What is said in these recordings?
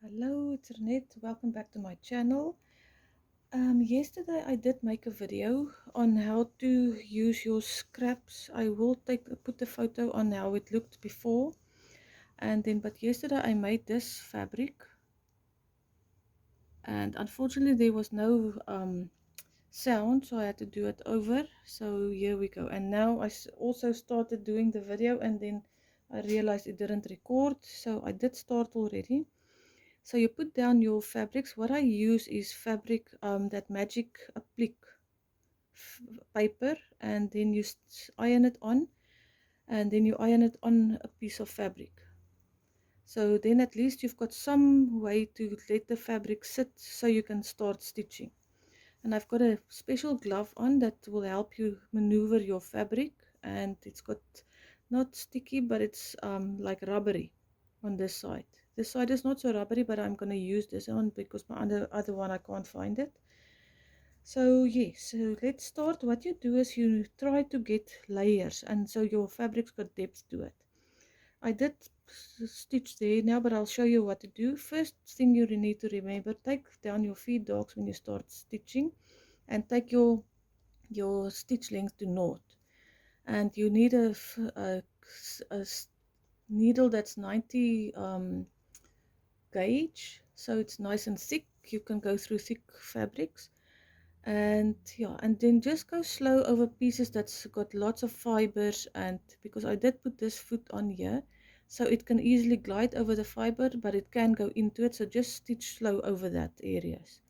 Hello, it's Reinet. Welcome back to my channel. Yesterday I did make a video on how to use your scraps. I will put a photo on how it looked before, but yesterday I made this fabric, and unfortunately there was no sound, so I had to do it over. So here we go. And now I also started doing the video, and then I realized it didn't record, so I did start already. So you put down your fabrics. What I use is fabric, that magic applique paper, and then you iron it on, and then you iron it on a piece of fabric. So then at least you've got some way to let the fabric sit so you can start stitching. And I've got a special glove on that will help you maneuver your fabric, and it's got not sticky, but it's like rubbery on this side. This side is not so rubbery, but I'm going to use this one because my other one I can't find it. So yes, so let's start. What you do is you try to get layers, and so your fabric's got depth to it. I did stitch there now, but I'll show you what to do. First thing you need to remember, take down your feed dogs when you start stitching, and take your stitch length to naught. And you need a needle that's 90 gauge, so it's nice and thick. You can go through thick fabrics, and yeah, and then just go slow over pieces that's got lots of fibers. And because I did put this foot on here, so it can easily glide over the fiber, but it can go into it, so just stitch slow over that areas.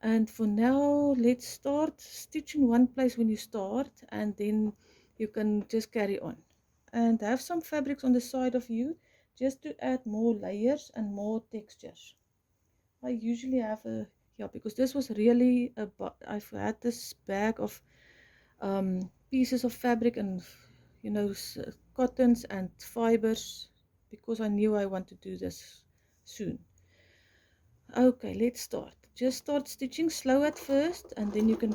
And for now, let's start. Stitch in one place when you start, and then you can just carry on and have some fabrics on the side of you just to add more layers and more textures. I usually have because this was really I've had this bag of pieces of fabric and cottons and fibers, because I knew I want to do this soon. Okay, let's start. Just start stitching slow at first, and then you can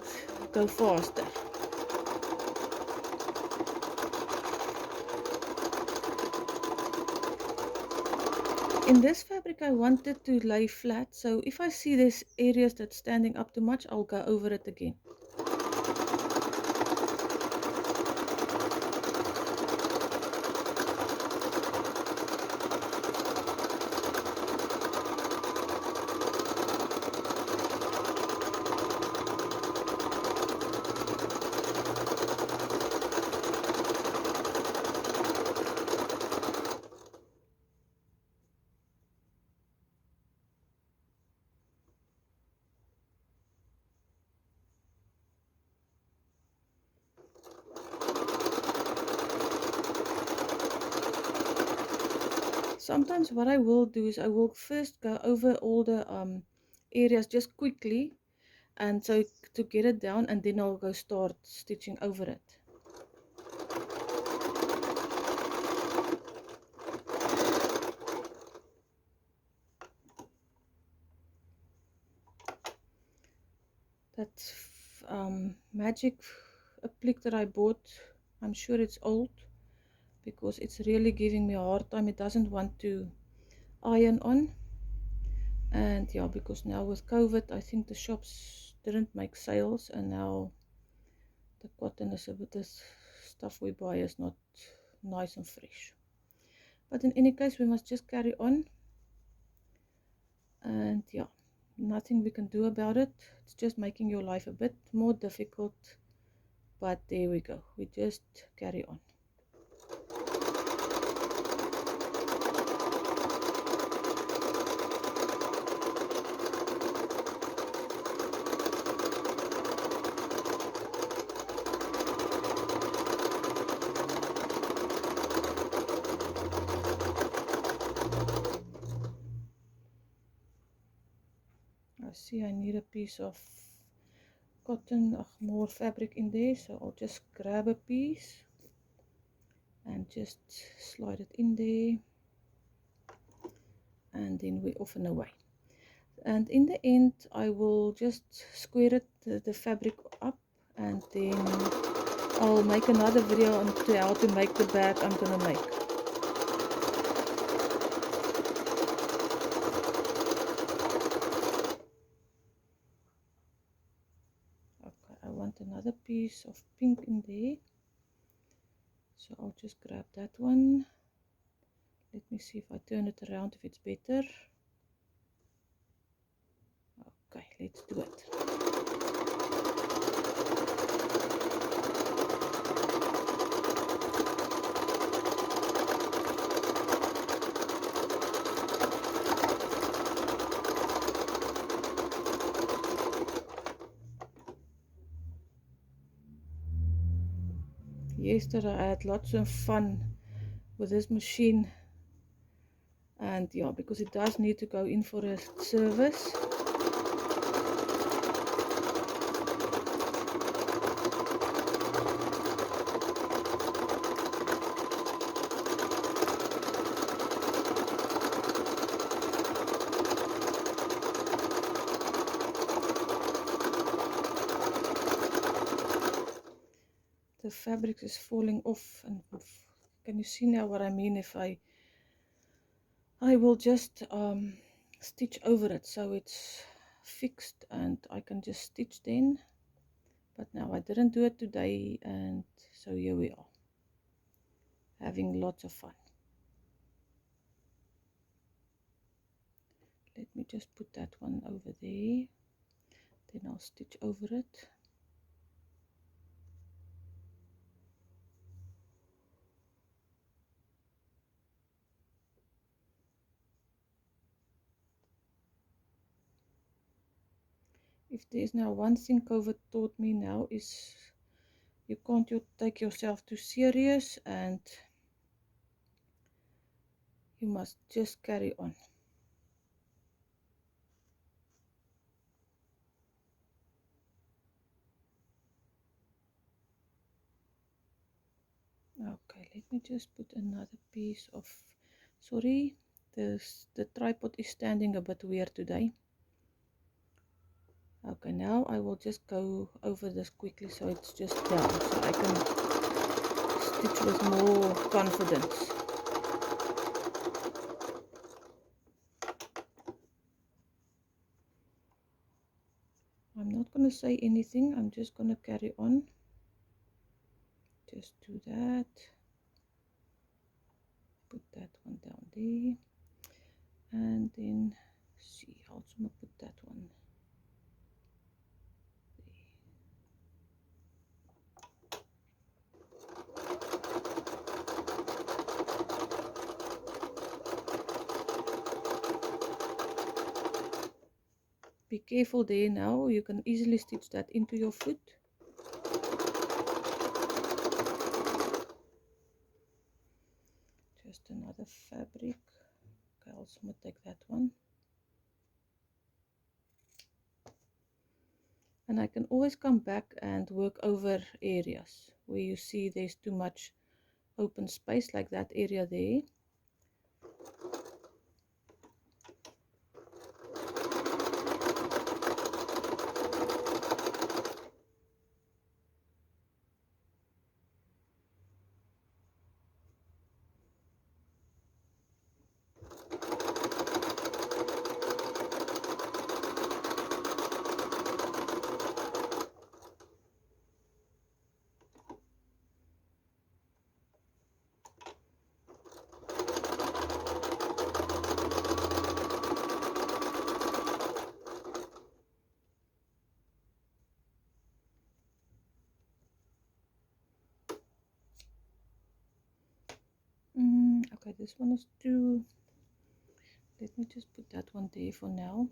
go faster. In this fabric I wanted to lay flat, so if I see there's areas that's standing up too much, I'll go over it again. Sometimes what I will do is I will first go over all the areas just quickly, and so to get it down, and then I'll go start stitching over it. That magic applique that I bought, I'm sure it's old because it's really giving me a hard time. It doesn't want to iron on. And yeah, because now with COVID, I think the shops didn't make sales, and now the cotton is a bit, this stuff we buy is not nice and fresh. But in any case, we must just carry on. And yeah, nothing we can do about it. It's just making your life a bit more difficult. But there we go. We just carry on. I see I need a piece of cotton, more fabric in there, so I'll just grab a piece and just slide it in there, and then we're off and away. And in the end, I will just square it, the fabric up, and then I'll make another video on how to make the bag I'm gonna make. want another piece of pink in there, so I'll just grab that one. Let me see if I turn it around, if it's better. Okay, let's do it. Yesterday I had lots of fun with this machine, and yeah, because it does need to go in for a service. The fabric is falling off, and can you see now what I mean? If I will just stitch over it so it's fixed and I can just stitch then. But now I didn't do it today, and so here we are, having lots of fun. Let me just put that one over there, then I'll stitch over it. If there's now one thing COVID taught me now, is you can't take yourself too serious, and you must just carry on. Okay, let me just put another piece of, sorry, the tripod is standing a bit weird today. Okay, now I will just go over this quickly so it's just down, so I can stitch with more confidence. I'm not going to say anything, I'm just going to carry on. Just do that. Put that one down there. And then, see, I'll also put that one there. Be careful there now, you can easily stitch that into your foot. Just another fabric. Okay, I'll also take that one. And I can always come back and work over areas where you see there's too much open space, like that area there. Okay, this one is too, let me just put that one there for now.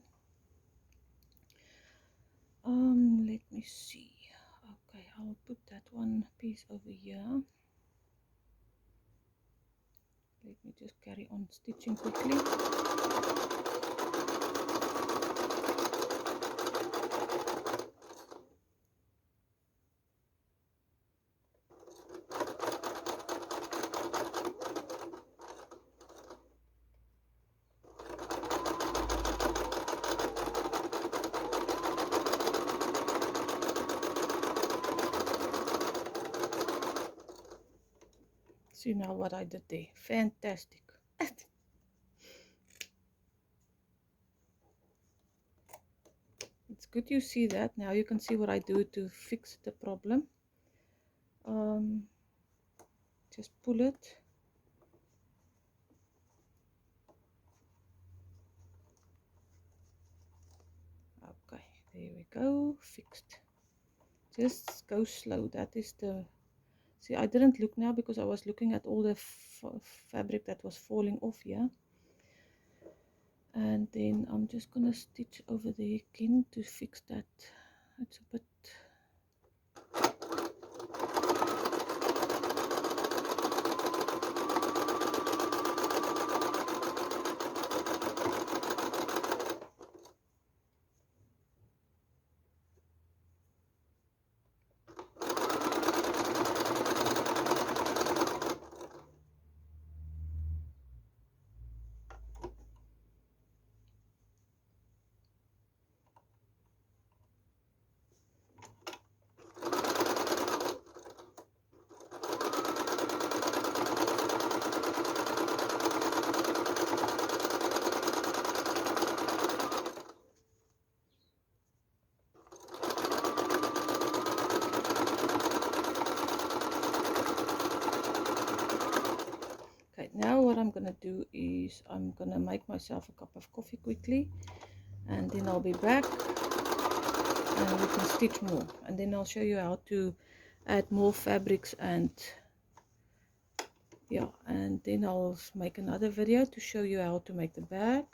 Let me see. Okay, I'll put that one piece over here. Let me just carry on stitching quickly. See now what I did there. Fantastic. It's good you see that. Now you can see what I do to fix the problem. Just pull it. Okay, there we go, fixed. Just go slow. That is the, see, I didn't look now because I was looking at all the fabric that was falling off here. And then I'm just gonna stitch over there again to fix that. It's a bit, okay, now what I'm gonna do is I'm gonna make myself a cup of coffee quickly, and then I'll be back and we can stitch more, and then I'll show you how to add more fabrics, and yeah, and then I'll make another video to show you how to make the bag.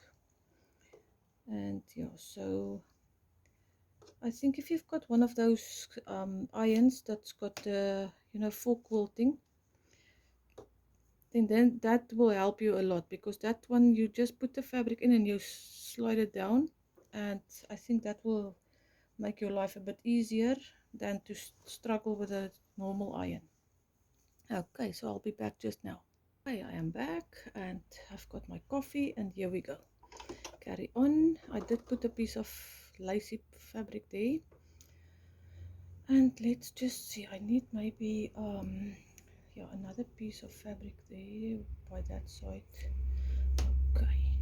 And yeah, so I think if you've got one of those irons that's got you know, for quilting, then that will help you a lot, because that one you just put the fabric in and you slide it down, and I think that will make your life a bit easier than to struggle with a normal iron. Okay, so I'll be back just now. Okay, I am back and I've got my coffee, and here we go. Carry on. I did put a piece of lacy fabric there, and let's just see, I need maybe yeah, another piece of fabric there by that side. Okay,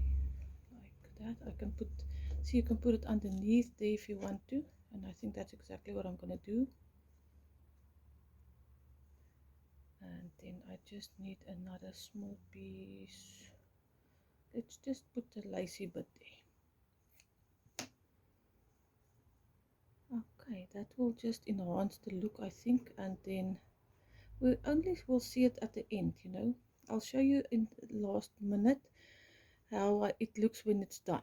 like that. I can put, see, you can put it underneath there if you want to, and I think that's exactly what I'm gonna do. And then I just need another small piece. Let's just put the lacy bit there. Okay, that will just enhance the look, I think, and then we only will see it at the end, you know. I'll show you in the last minute how it looks when it's done.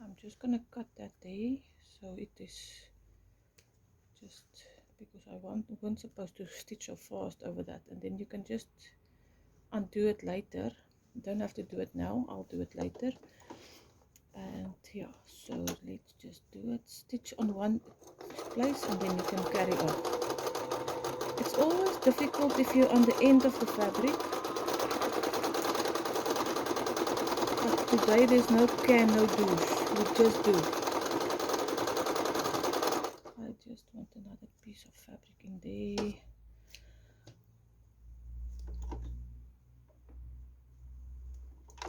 I'm just gonna cut that there, so it is just because I wasn't supposed to stitch so fast over that, and then you can just undo it later. You don't have to do it now, I'll do it later. And yeah, so let's just do it. Stitch on one place and then you can carry on. It's always difficult if you're on the end of the fabric, but today there's no can, no do's, we just do. I just want another piece of fabric in there.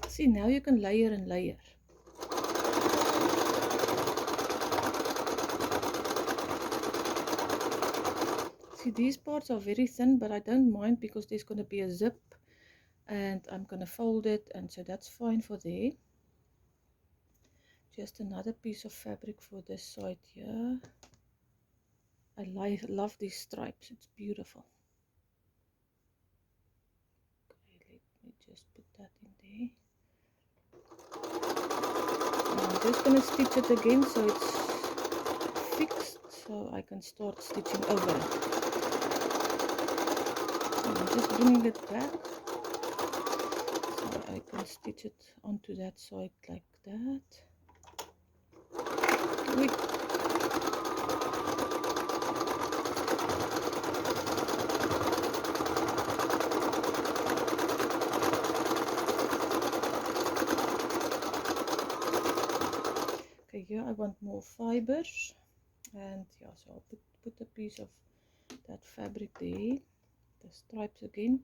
See, now you can layer and layer. See, these parts are very thin, but I don't mind because there's going to be a zip and I'm going to fold it, and so that's fine for there. Just another piece of fabric for this side here. I love these stripes, it's beautiful. Okay, let me just put that in there. And I'm just going to stitch it again so it's fixed, so I can start stitching over it. I'm just bringing it back so I can stitch it onto that side like that. Quick. Okay, here I want more fibers, and yeah, so I'll put a piece of that fabric there, the stripes again,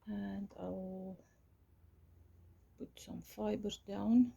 and I'll put some fibers down.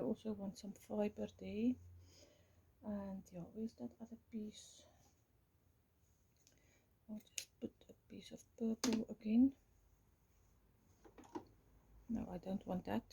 Also want some fiber there, and yeah, where's that other piece? I'll just put a piece of purple again. No, I don't want that.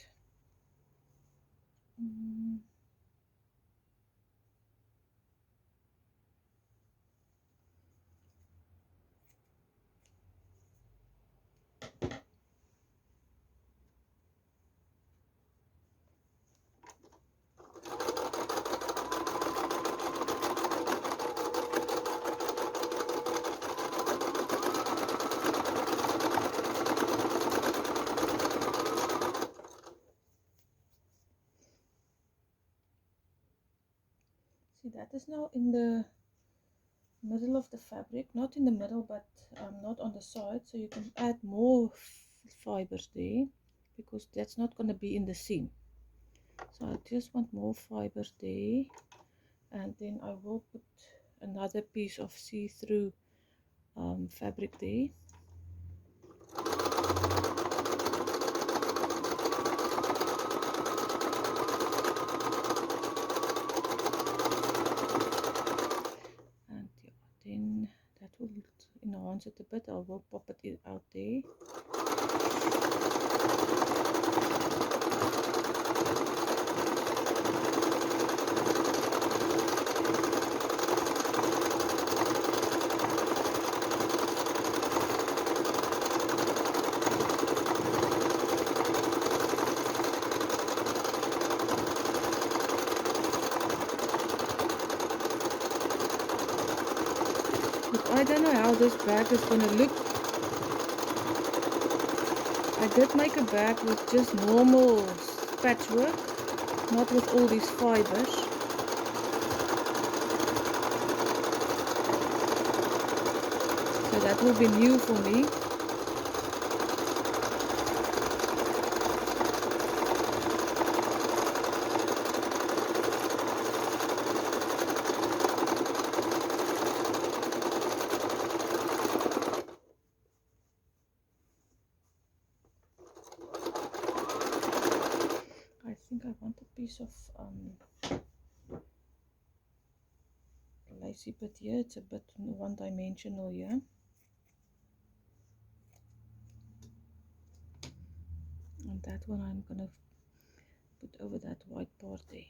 See, that is now in the middle of the fabric, not in the middle, but not on the side, so you can add more fibers there, because that's not going to be in the seam. So I just want more fibers there, and then I will put another piece of see-through fabric there. And yeah, then that will enhance it a bit. I will pop it out there. I don't know how this bag is going to look. I did make a bag with just normal patchwork, not with all these fibers. So that will be new for me. I think I want a piece of lacy bit here. It's a bit one-dimensional here. And that one I'm gonna put over that white part there.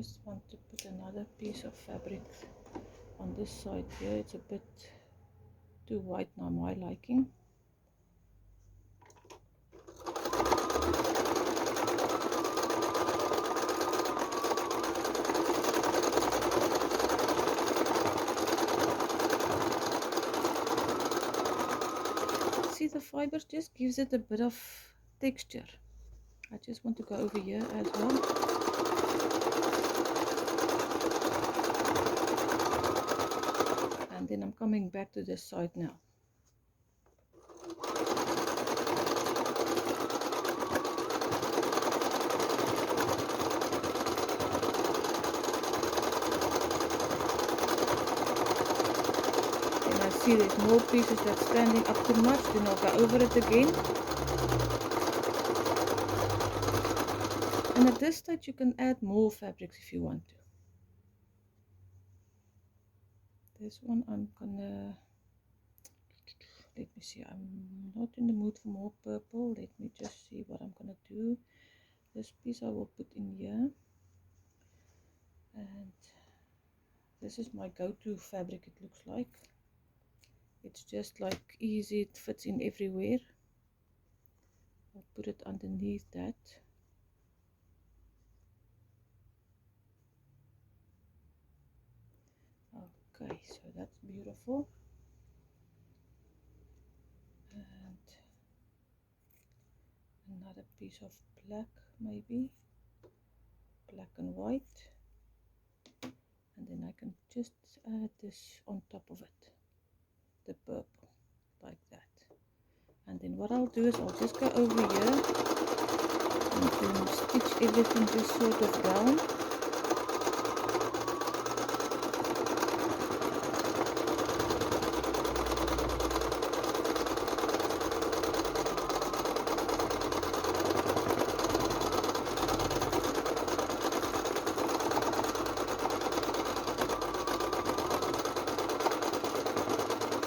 just want to put another piece of fabric on this side here. It's a bit too white now, my liking. See, the fibers just gives it a bit of texture. I just want to go over here as well. And then I'm coming back to this side now. And I see there's more pieces that's standing up too much, then I'll go over it again. And at this stage you can add more fabrics if you want to. This one I'm gonna, let me see, I'm not in the mood for more purple. Let me just see what I'm gonna do. This piece I will put in here. And this is my go-to fabric, it looks like. It's just like easy, it fits in everywhere. I'll put it underneath that. Okay, so that's beautiful. And another piece of black, maybe black and white, and then I can just add this on top of it, the purple, like that. And then what I'll do is I'll just go over here and then stitch everything just sort of down.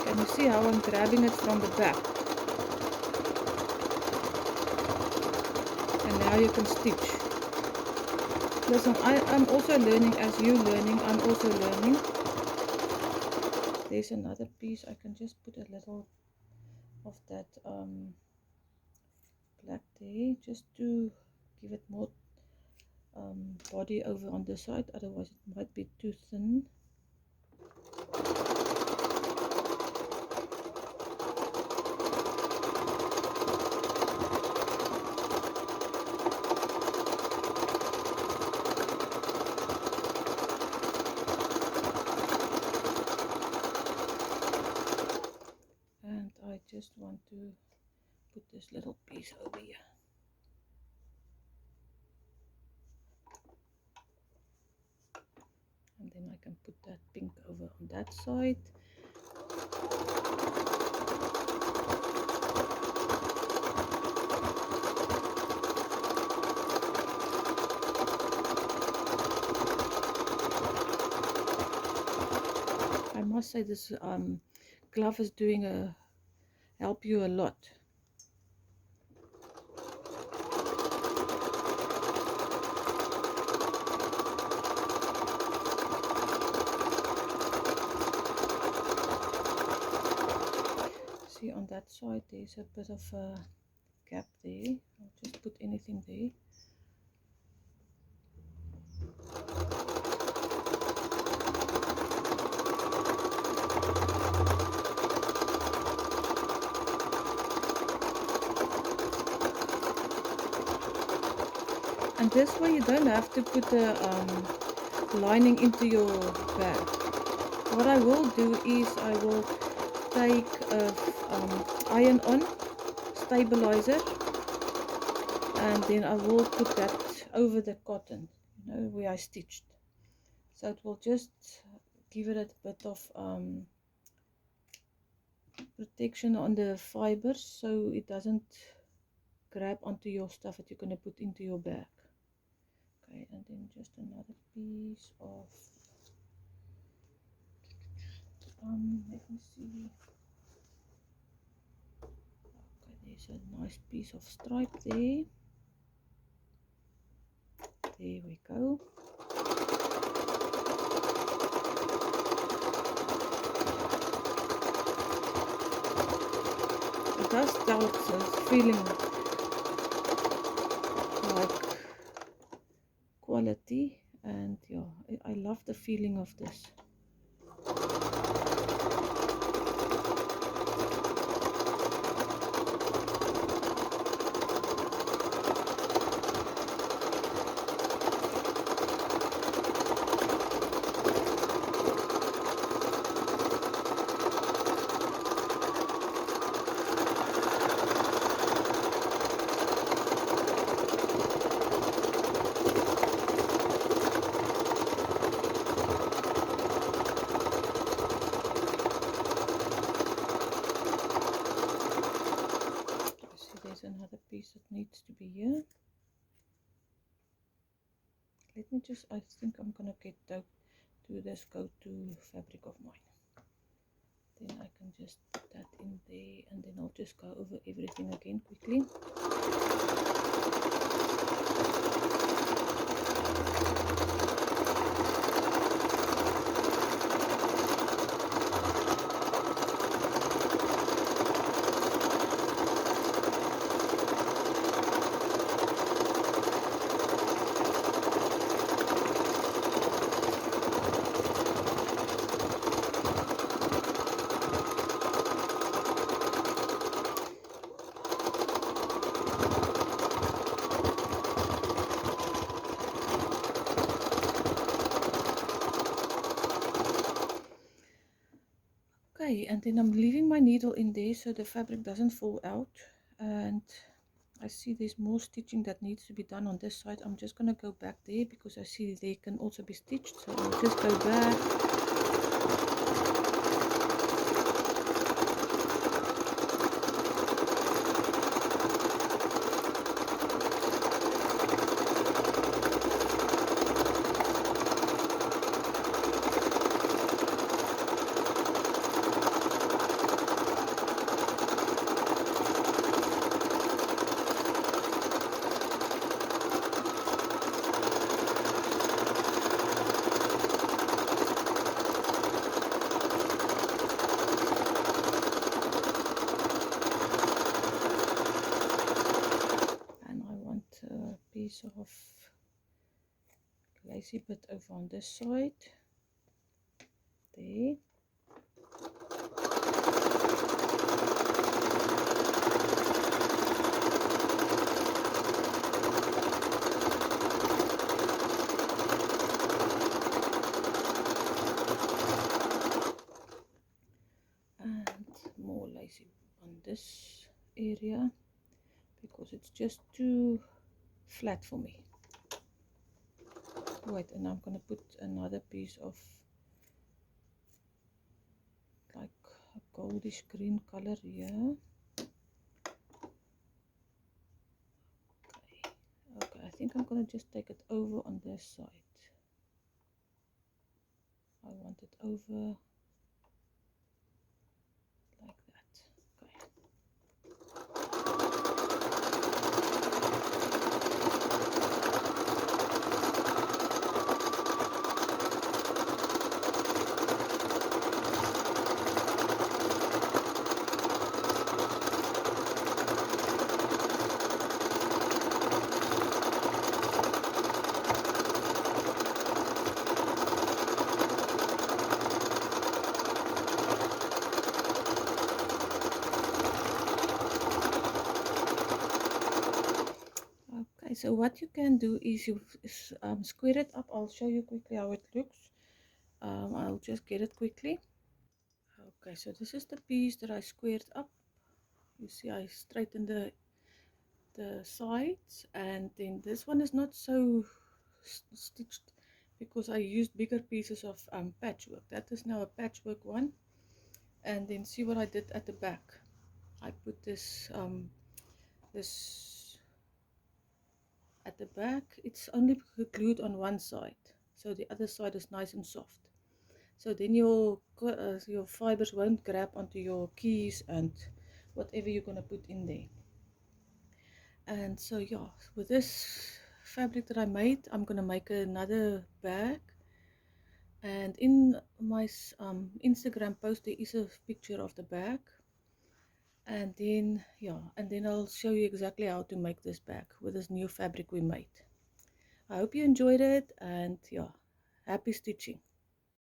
Can you see how I'm grabbing it from the back? And now you can stitch. Listen, I'm also learning as you learning. I'm also learning. There's another piece. I can just put a little of that black there, just to give it more body over on this side. Otherwise it might be too thin. I just want to put this little piece over here. And then I can put that pink over on that side. I must say this glove is doing help you a lot. See, on that side there's a bit of a gap there. I'll just put anything there. And this way you don't have to put the lining into your bag. What I will do is I will take a iron-on stabilizer, and then I will put that over the cotton, you know, where I stitched. So it will just give it a bit of protection on the fibers, so it doesn't grab onto your stuff that you're going to put into your bag. Okay, and then just another piece of let me see. Okay, there's a nice piece of stripe there. There we go. does start feeling like quality, and yeah, I love the feeling of this. There's another piece that needs to be here. Let me just, I think I'm gonna get to this go-to fabric of mine. Then I can just put that in there, and then I'll just go over everything again quickly. Okay, and then I'm leaving my needle in there so the fabric doesn't fall out. And I see there's more stitching that needs to be done on this side. I'm just gonna go back there because I see they can also be stitched, so I'll just go back. Piece of lacy bit over on this side there. And more lacy on this area because it's just too flat for me. Wait, and I'm gonna put another piece of like a goldish green color here. Okay, I think I'm gonna just take it over on this side. I want it over like that. Okay. So what you can do is you square it up. I'll show you quickly how it looks. I'll just get it quickly. Okay, so this is the piece that I squared up. You see I straightened the sides, and then this one is not so stitched because I used bigger pieces of patchwork. That is now a patchwork one. And then see what I did at the back. I put this this at the back. It's only glued on one side, so the other side is nice and soft. So then your fibers won't grab onto your keys and whatever you're gonna put in there. And so yeah, with this fabric that I made, I'm gonna make another bag. And in my Instagram post there is a picture of the bag. And then, yeah, and then I'll show you exactly how to make this bag with this new fabric we made. I hope you enjoyed it, and yeah, happy stitching.